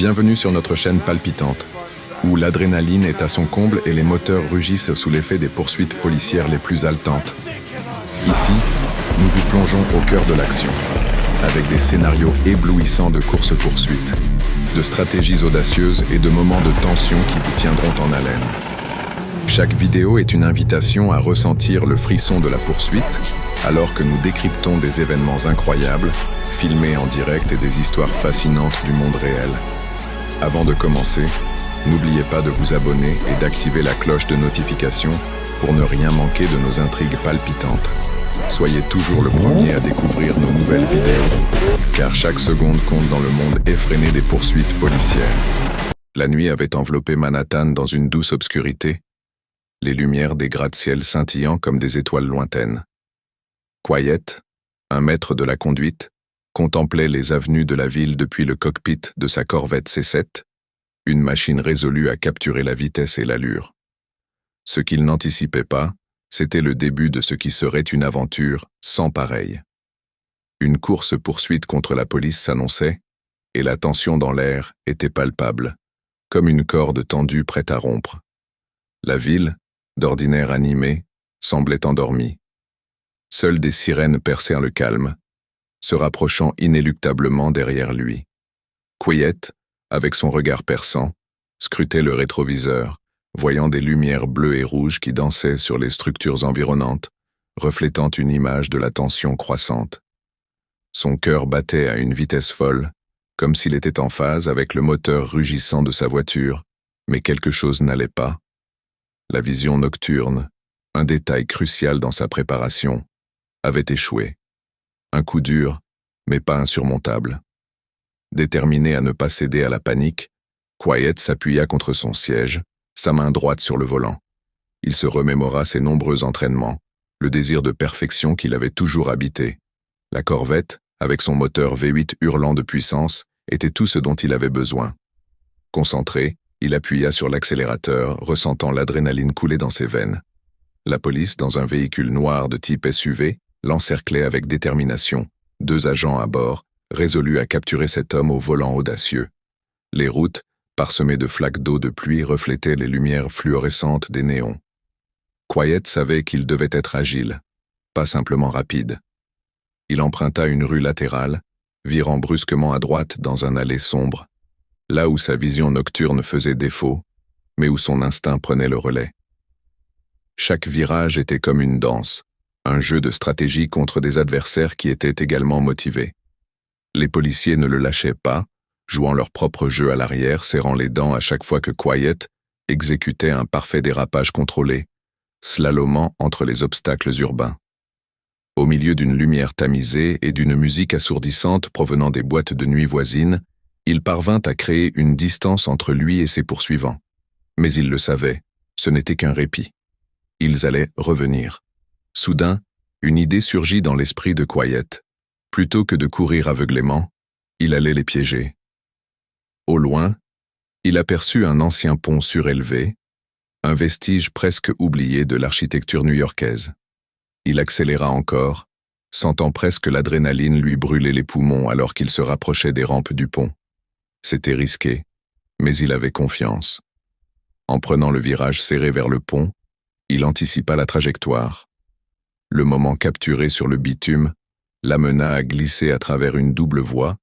Bienvenue sur notre chaîne palpitante, où l'adrénaline est à son comble et les moteurs rugissent sous l'effet des poursuites policières les plus haletantes. Ici, nous vous plongeons au cœur de l'action, avec des scénarios éblouissants de course-poursuite, de stratégies audacieuses et de moments de tension qui vous tiendront en haleine. Chaque vidéo est une invitation à ressentir le frisson de la poursuite, alors que nous décryptons des événements incroyables, filmés en direct et des histoires fascinantes du monde réel. Avant de commencer, n'oubliez pas de vous abonner et d'activer la cloche de notification pour ne rien manquer de nos intrigues palpitantes. Soyez toujours le premier à découvrir nos nouvelles vidéos, car chaque seconde compte dans le monde effréné des poursuites policières. La nuit avait enveloppé Manhattan dans une douce obscurité, les lumières des gratte-ciel scintillant comme des étoiles lointaines. Quiet, un maître de la conduite, contemplait les avenues de la ville depuis le cockpit de sa Corvette C7, une machine résolue à capturer la vitesse et l'allure. Ce qu'il n'anticipait pas, c'était le début de ce qui serait une aventure sans pareille. Une course-poursuite contre la police s'annonçait, et la tension dans l'air était palpable, comme une corde tendue prête à rompre. La ville, d'ordinaire animée, semblait endormie. Seules des sirènes percèrent le calme, se rapprochant inéluctablement derrière lui. Quiet, avec son regard perçant, scrutait le rétroviseur, voyant des lumières bleues et rouges qui dansaient sur les structures environnantes, reflétant une image de la tension croissante. Son cœur battait à une vitesse folle, comme s'il était en phase avec le moteur rugissant de sa voiture, mais quelque chose n'allait pas. La vision nocturne, un détail crucial dans sa préparation, avait échoué. Un coup dur, mais pas insurmontable. Déterminé à ne pas céder à la panique, Quiet s'appuya contre son siège, sa main droite sur le volant. Il se remémora ses nombreux entraînements, le désir de perfection qui l'avait toujours habité. La Corvette, avec son moteur V8 hurlant de puissance, était tout ce dont il avait besoin. Concentré, il appuya sur l'accélérateur, ressentant l'adrénaline couler dans ses veines. La police, dans un véhicule noir de type SUV, l'encerclait avec détermination, 2 agents à bord, résolus à capturer cet homme au volant audacieux. Les routes, parsemées de flaques d'eau de pluie, reflétaient les lumières fluorescentes des néons. Quiet savait qu'il devait être agile, pas simplement rapide. Il emprunta une rue latérale, virant brusquement à droite dans un allée sombre, là où sa vision nocturne faisait défaut, mais où son instinct prenait le relais. Chaque virage était comme une danse, un jeu de stratégie contre des adversaires qui étaient également motivés. Les policiers ne le lâchaient pas, jouant leur propre jeu à l'arrière, serrant les dents à chaque fois que Quiet exécutait un parfait dérapage contrôlé, slalomant entre les obstacles urbains. Au milieu d'une lumière tamisée et d'une musique assourdissante provenant des boîtes de nuit voisines, il parvint à créer une distance entre lui et ses poursuivants. Mais il le savait, ce n'était qu'un répit. Ils allaient revenir. Soudain, une idée surgit dans l'esprit de Quiet. Plutôt que de courir aveuglément, il allait les piéger. Au loin, il aperçut un ancien pont surélevé, un vestige presque oublié de l'architecture new-yorkaise. Il accéléra encore, sentant presque l'adrénaline lui brûler les poumons alors qu'il se rapprochait des rampes du pont. C'était risqué, mais il avait confiance. En prenant le virage serré vers le pont, il anticipa la trajectoire. Le moment capturé sur le bitume l'amena à glisser à travers une double voie,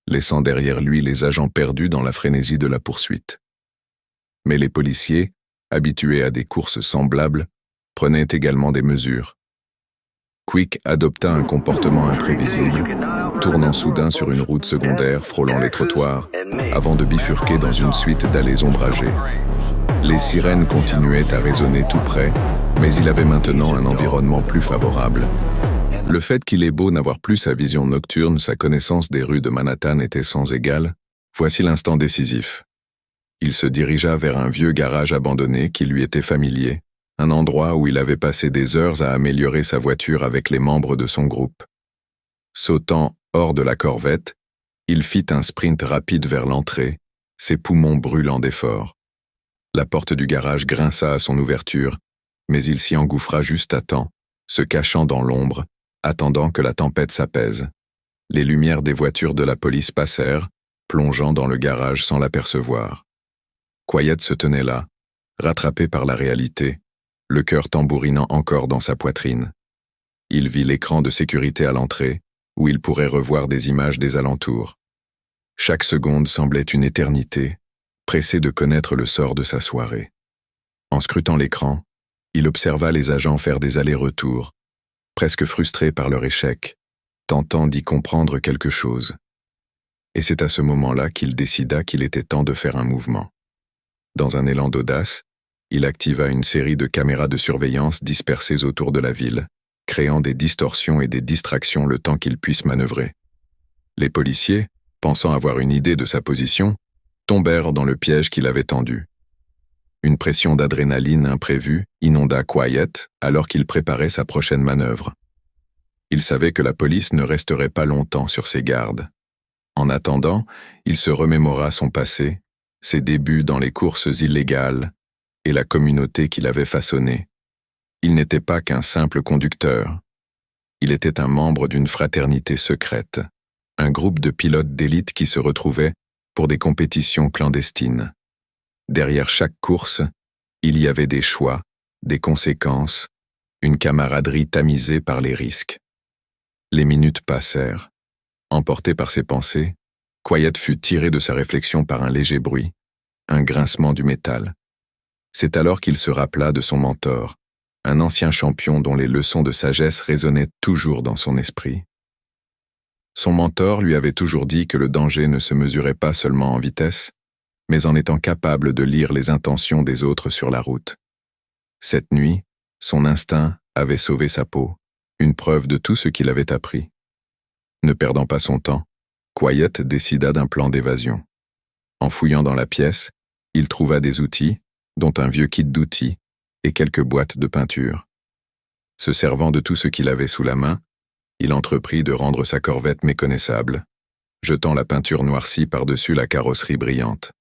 laissant derrière lui les agents perdus dans la frénésie de la poursuite. Mais les policiers, habitués à des courses semblables, prenaient également des mesures. Quick adopta un comportement imprévisible, tournant soudain sur une route secondaire frôlant les trottoirs, avant de bifurquer dans une suite d'allées ombragées. Les sirènes continuaient à résonner tout près, mais il avait maintenant un environnement plus favorable. Le fait qu'il ait beau n'avoir plus sa vision nocturne, sa connaissance des rues de Manhattan était sans égale, voici l'instant décisif. Il se dirigea vers un vieux garage abandonné qui lui était familier, un endroit où il avait passé des heures à améliorer sa voiture avec les membres de son groupe. Sautant hors de la Corvette, il fit un sprint rapide vers l'entrée, ses poumons brûlant d'effort. La porte du garage grinça à son ouverture, mais il s'y engouffra juste à temps, se cachant dans l'ombre, attendant que la tempête s'apaise. Les lumières des voitures de la police passèrent, plongeant dans le garage sans l'apercevoir. Quiet se tenait là, rattrapé par la réalité, le cœur tambourinant encore dans sa poitrine. Il vit l'écran de sécurité à l'entrée, où il pourrait revoir des images des alentours. Chaque seconde semblait une éternité, pressé de connaître le sort de sa soirée. En scrutant l'écran, il observa les agents faire des allers-retours, presque frustrés par leur échec, tentant d'y comprendre quelque chose. Et c'est à ce moment-là qu'il décida qu'il était temps de faire un mouvement. Dans un élan d'audace, il activa une série de caméras de surveillance dispersées autour de la ville, créant des distorsions et des distractions le temps qu'il puisse manœuvrer. Les policiers, pensant avoir une idée de sa position, tombèrent dans le piège qu'il avait tendu. Une pression d'adrénaline imprévue inonda Quiet alors qu'il préparait sa prochaine manœuvre. Il savait que la police ne resterait pas longtemps sur ses gardes. En attendant, il se remémora son passé, ses débuts dans les courses illégales et la communauté qu'il avait façonnée. Il n'était pas qu'un simple conducteur. Il était un membre d'une fraternité secrète, un groupe de pilotes d'élite qui se retrouvaient pour des compétitions clandestines. Derrière chaque course, il y avait des choix, des conséquences, une camaraderie tamisée par les risques. Les minutes passèrent. Emporté par ses pensées, Quiet fut tiré de sa réflexion par un léger bruit, un grincement du métal. C'est alors qu'il se rappela de son mentor, un ancien champion dont les leçons de sagesse résonnaient toujours dans son esprit. Son mentor lui avait toujours dit que le danger ne se mesurait pas seulement en vitesse, mais en étant capable de lire les intentions des autres sur la route. Cette nuit, son instinct avait sauvé sa peau, une preuve de tout ce qu'il avait appris. Ne perdant pas son temps, Quiet décida d'un plan d'évasion. En fouillant dans la pièce, il trouva des outils, dont un vieux kit d'outils et quelques boîtes de peinture. Se servant de tout ce qu'il avait sous la main, il entreprit de rendre sa Corvette méconnaissable, jetant la peinture noircie par-dessus la carrosserie brillante.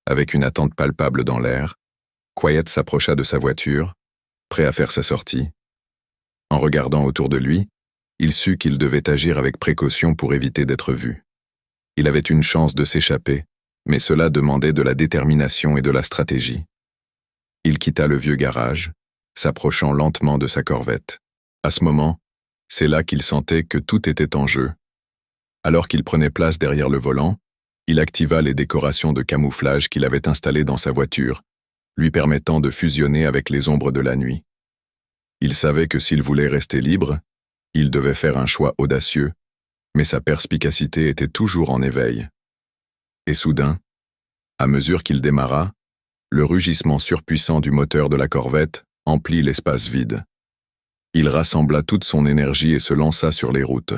Avec une attente palpable dans l'air, Quiet s'approcha de sa voiture, prêt à faire sa sortie. En regardant autour de lui, il sut qu'il devait agir avec précaution pour éviter d'être vu. Il avait une chance de s'échapper, mais cela demandait de la détermination et de la stratégie. Il quitta le vieux garage, s'approchant lentement de sa Corvette. À ce moment, c'est là qu'il sentait que tout était en jeu. Alors qu'il prenait place derrière le volant, il activa les décorations de camouflage qu'il avait installées dans sa voiture, lui permettant de fusionner avec les ombres de la nuit. Il savait que s'il voulait rester libre, il devait faire un choix audacieux, mais sa perspicacité était toujours en éveil. Et soudain, à mesure qu'il démarra, le rugissement surpuissant du moteur de la Corvette emplit l'espace vide. Il rassembla toute son énergie et se lança sur les routes.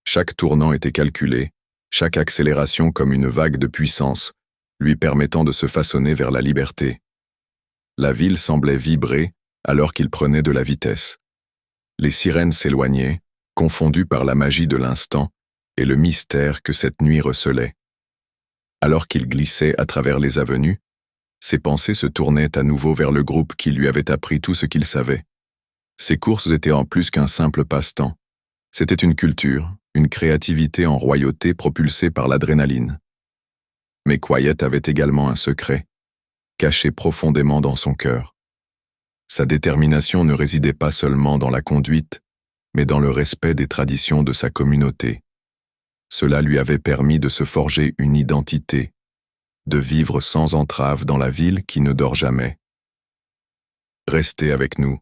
Chaque tournant était calculé, chaque accélération comme une vague de puissance, lui permettant de se façonner vers la liberté. La ville semblait vibrer alors qu'il prenait de la vitesse. Les sirènes s'éloignaient, confondues par la magie de l'instant et le mystère que cette nuit recelait. Alors qu'il glissait à travers les avenues, ses pensées se tournaient à nouveau vers le groupe qui lui avait appris tout ce qu'il savait. Ses courses étaient en plus qu'un simple passe-temps. C'était une culture, une créativité en royauté propulsée par l'adrénaline. Mais Quiet avait également un secret, caché profondément dans son cœur. Sa détermination ne résidait pas seulement dans la conduite, mais dans le respect des traditions de sa communauté. Cela lui avait permis de se forger une identité, de vivre sans entrave dans la ville qui ne dort jamais. Restez avec nous.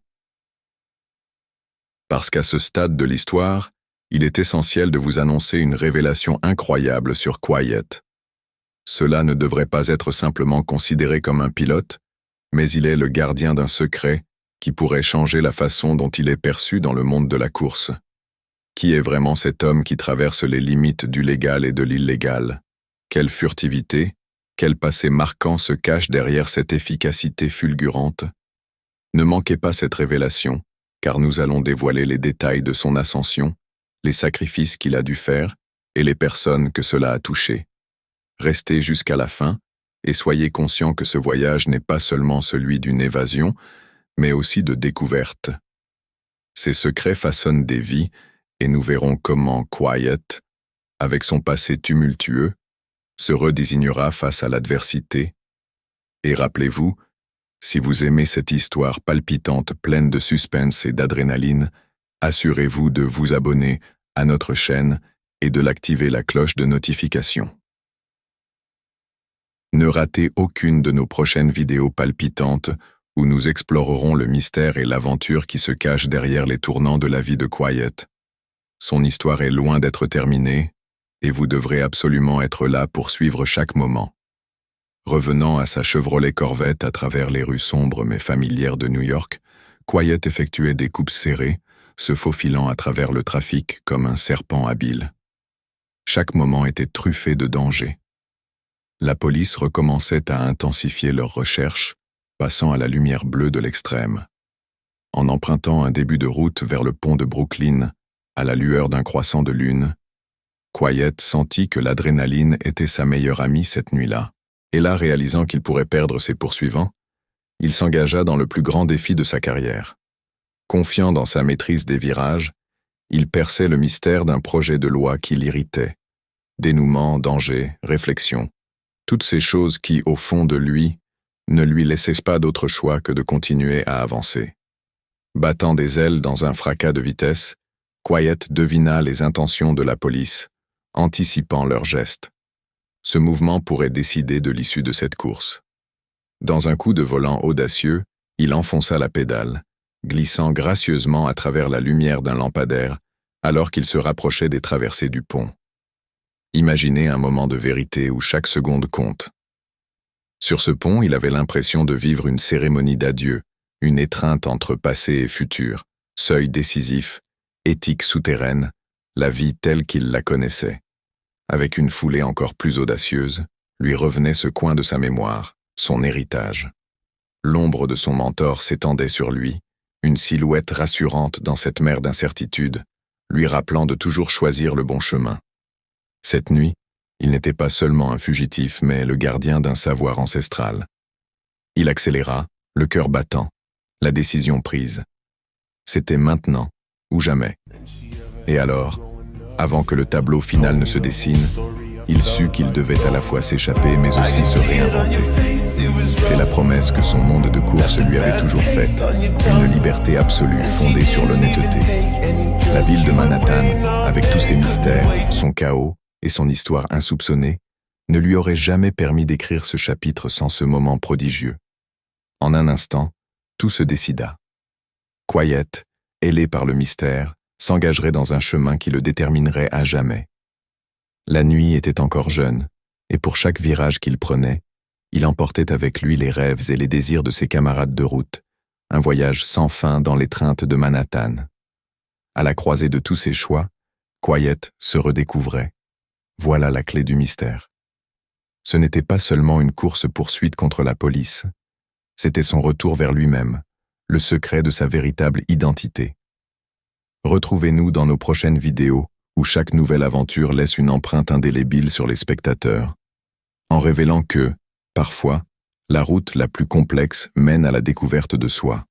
Parce qu'à ce stade de l'histoire, il est essentiel de vous annoncer une révélation incroyable sur Quiet. Cela ne devrait pas être simplement considéré comme un pilote, mais il est le gardien d'un secret qui pourrait changer la façon dont il est perçu dans le monde de la course. Qui est vraiment cet homme qui traverse les limites du légal et de l'illégal? Quelle furtivité, quel passé marquant se cache derrière cette efficacité fulgurante? Ne manquez pas cette révélation, car nous allons dévoiler les détails de son ascension, les sacrifices qu'il a dû faire et les personnes que cela a touchées. Restez jusqu'à la fin et soyez conscients que ce voyage n'est pas seulement celui d'une évasion, mais aussi de découverte. Ces secrets façonnent des vies et nous verrons comment Quiet, avec son passé tumultueux, se redésignera face à l'adversité. Et rappelez-vous, si vous aimez cette histoire palpitante pleine de suspense et d'adrénaline, assurez-vous de vous abonner à notre chaîne et de l'activer la cloche de notification. Ne ratez aucune de nos prochaines vidéos palpitantes où nous explorerons le mystère et l'aventure qui se cachent derrière les tournants de la vie de Quiet. Son histoire est loin d'être terminée, et vous devrez absolument être là pour suivre chaque moment. Revenant à sa Chevrolet Corvette à travers les rues sombres mais familières de New York, Quiet effectuait des coupes serrées, se faufilant à travers le trafic comme un serpent habile. Chaque moment était truffé de dangers. La police recommençait à intensifier leurs recherches, passant à la lumière bleue de l'extrême. En empruntant un début de route vers le pont de Brooklyn, à la lueur d'un croissant de lune, Quiet sentit que l'adrénaline était sa meilleure amie cette nuit-là. Et là, réalisant qu'il pourrait perdre ses poursuivants, il s'engagea dans le plus grand défi de sa carrière. Confiant dans sa maîtrise des virages, il perçait le mystère d'un projet de loi qui l'irritait. Dénouement, danger, réflexion, toutes ces choses qui, au fond de lui, ne lui laissaient pas d'autre choix que de continuer à avancer. Battant des ailes dans un fracas de vitesse, Quiet devina les intentions de la police, anticipant leurs gestes. Ce mouvement pourrait décider de l'issue de cette course. Dans un coup de volant audacieux, il enfonça la pédale, glissant gracieusement à travers la lumière d'un lampadaire alors qu'il se rapprochait des traversées du pont. Imaginez un moment de vérité où chaque seconde compte. Sur ce pont, il avait l'impression de vivre une cérémonie d'adieu, une étreinte entre passé et futur, seuil décisif, éthique souterraine, la vie telle qu'il la connaissait. Avec une foulée encore plus audacieuse, lui revenait ce coin de sa mémoire, son héritage. L'ombre de son mentor s'étendait sur lui, une silhouette rassurante dans cette mer d'incertitude, lui rappelant de toujours choisir le bon chemin. Cette nuit, il n'était pas seulement un fugitif, mais le gardien d'un savoir ancestral. Il accéléra, le cœur battant, la décision prise. C'était maintenant ou jamais. Et alors, avant que le tableau final ne se dessine, il sut qu'il devait à la fois s'échapper mais aussi se réinventer. C'est la promesse que son monde de course lui avait toujours faite, une liberté absolue fondée sur l'honnêteté. La ville de Manhattan, avec tous ses mystères, son chaos et son histoire insoupçonnée, ne lui aurait jamais permis d'écrire ce chapitre sans ce moment prodigieux. En un instant, tout se décida. Quiet, ailé par le mystère, s'engagerait dans un chemin qui le déterminerait à jamais. La nuit était encore jeune, et pour chaque virage qu'il prenait, il emportait avec lui les rêves et les désirs de ses camarades de route, un voyage sans fin dans l'étreinte de Manhattan. À la croisée de tous ses choix, Quiet se redécouvrait. Voilà la clé du mystère. Ce n'était pas seulement une course-poursuite contre la police, c'était son retour vers lui-même, le secret de sa véritable identité. Retrouvez-nous dans nos prochaines vidéos où chaque nouvelle aventure laisse une empreinte indélébile sur les spectateurs, en révélant que, parfois, la route la plus complexe mène à la découverte de soi.